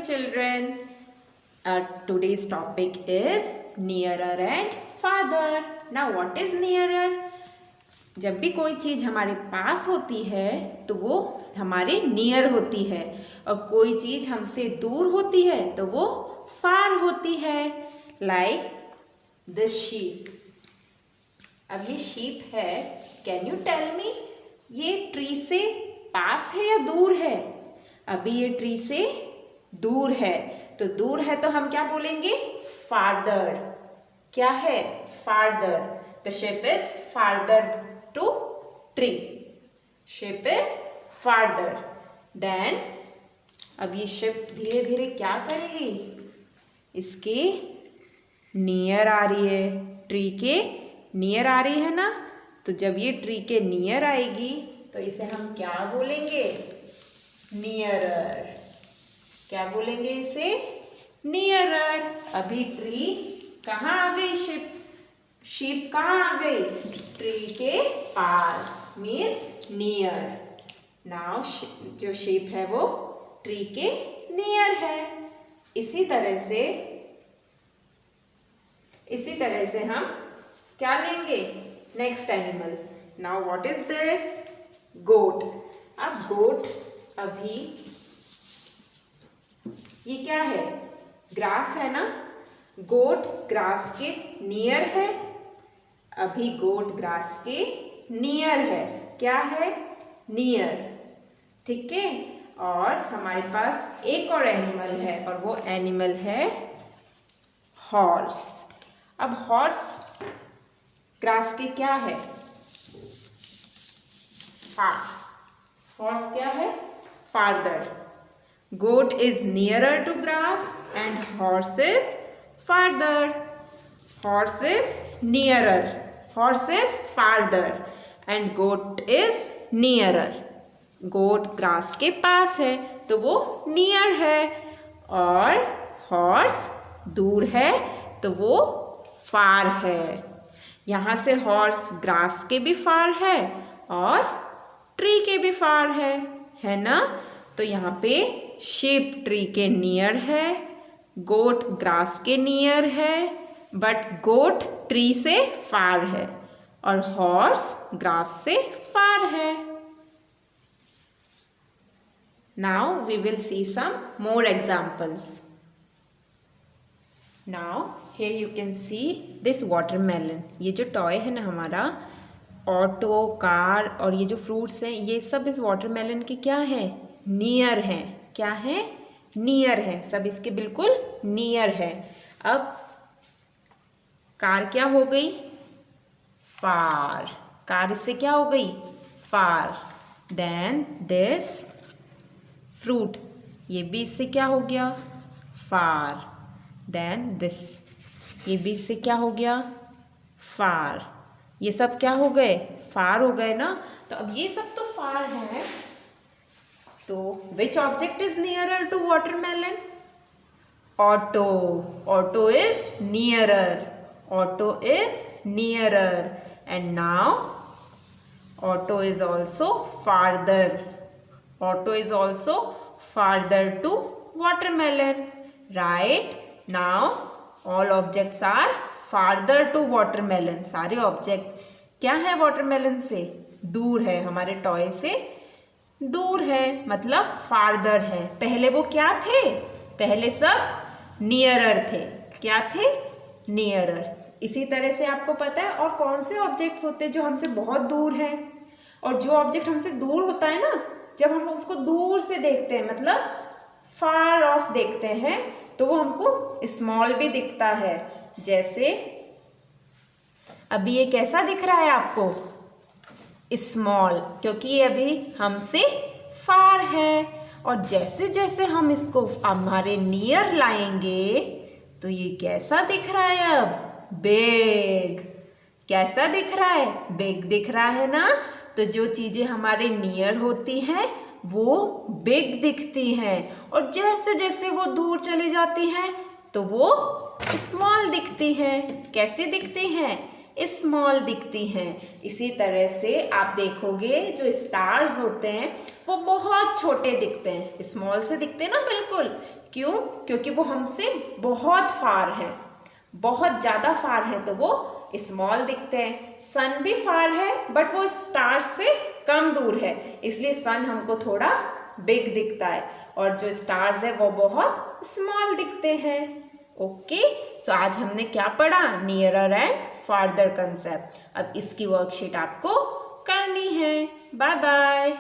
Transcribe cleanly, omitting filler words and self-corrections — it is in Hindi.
children. Today's topic is nearer and farther. Now what is nearer? जब भी कोई चीज़ हमारे पास होती है तो वो हमारे नियर होती है, और कोई चीज़ हमसे दूर होती है तो वो फार होती है. Like this sheep. अब ये शीप है. कैन यू टेल मी ये ट्री से पास है या दूर है? अभी ये ट्री से दूर है, तो दूर है तो हम क्या बोलेंगे? फार्दर. क्या है? Farther. The ship is farther to tree. Ship is farther. Then अब ये शिप धीरे धीरे क्या करेगी? इसके नियर आ रही है. ट्री के नियर आ रही है ना, तो जब ये ट्री के नियर आएगी तो इसे हम क्या बोलेंगे? नियरर. क्या बोलेंगे इसे? नियरर. अभी ट्री कहाँ आ गई? शीप कहाँ आ गई? ट्री के पास, मीन्स नियर. नाउ जो शीप है वो ट्री के नियर है. इसी तरह से हम क्या लेंगे? Next animal. Now what is this? Goat. अब गोट अभी ये क्या है? ग्रास है ना. गोट ग्रास के नियर है. अभी गोट ग्रास के नियर है. क्या है? नियर. ठीक है. और हमारे पास एक और एनिमल है, और वो एनिमल है हॉर्स. अब हॉर्स ग्रास के क्या है? फार. हॉर्स क्या है? Farther. Goat is nearer to grass and horse is farther. Horse is nearer. Horse is farther and goat is nearer. Goat grass के पास है तो वो near है, और horse दूर है तो वो far है. यहाँ से horse grass के भी far है और tree के भी far है ना. तो यहाँ पे शीप ट्री के नियर है, गोट ग्रास के नियर है, बट गोट ट्री से फार है, और हॉर्स ग्रास से फार है. Now we will see some more examples. Now here you can see this watermelon. ये जो टॉय है ना हमारा, ऑटो, कार और ये जो फ्रूट्स हैं, ये सब इस वाटरमेलन के क्या है? नियर है. क्या है? नियर है. सब इसके बिल्कुल नियर है. अब कार क्या हो गई? फार. कार इससे क्या हो गई? फार. देन दिस फ्रूट, ये भी इससे क्या हो गया? फार. देन दिस, ये भी इससे क्या हो गया? फार. ये सब क्या हो गए? फार हो गए ना. तो अब ये सब तो फार हैं, तो which object is nearer to watermelon? Auto. Auto is nearer. Auto is nearer. And now auto is also farther. Auto is also farther to watermelon. Right? Now all objects are farther to watermelon. सारे object क्या है? watermelon से दूर है, हमारे टॉय से दूर है, मतलब फार्दर है. पहले वो क्या थे? पहले सब नियरर थे. क्या थे? नियरर. इसी तरह से आपको पता है और कौन से ऑब्जेक्ट्स होते हैं जो हमसे बहुत दूर हैं. और जो ऑब्जेक्ट हमसे दूर होता है ना, जब हम उसको दूर से देखते हैं, मतलब फार ऑफ देखते हैं, तो वो हमको स्मॉल भी दिखता है. जैसे अभी ये कैसा दिख रहा है आपको? स्मॉल, क्योंकि ये अभी हमसे फार है. और जैसे जैसे हम इसको हमारे नियर लाएंगे तो ये कैसा दिख रहा है? अब बिग. कैसा दिख रहा है? बिग दिख रहा है ना. तो जो चीज़ें हमारे नियर होती हैं वो बिग दिखती हैं, और जैसे जैसे वो दूर चली जाती हैं तो वो स्मॉल दिखती हैं. कैसे दिखती हैं? स्मॉल दिखती हैं. इसी तरह से आप देखोगे जो स्टार्स होते हैं वो बहुत छोटे दिखते हैं. स्मॉल से दिखते हैं ना बिल्कुल. क्यों? क्योंकि वो हमसे बहुत फार है, बहुत ज़्यादा फार है तो वो स्मॉल दिखते हैं। सन भी फार है बट वो स्टार से कम दूर है, इसलिए सन हमको थोड़ा बिग दिखता है और जो स्टार्स है वो बहुत स्मॉल दिखते हैं। ओके, सो आज हमने क्या पढ़ा? Nearer and farther concept. अब इसकी वर्कशीट आपको करनी है। Bye bye.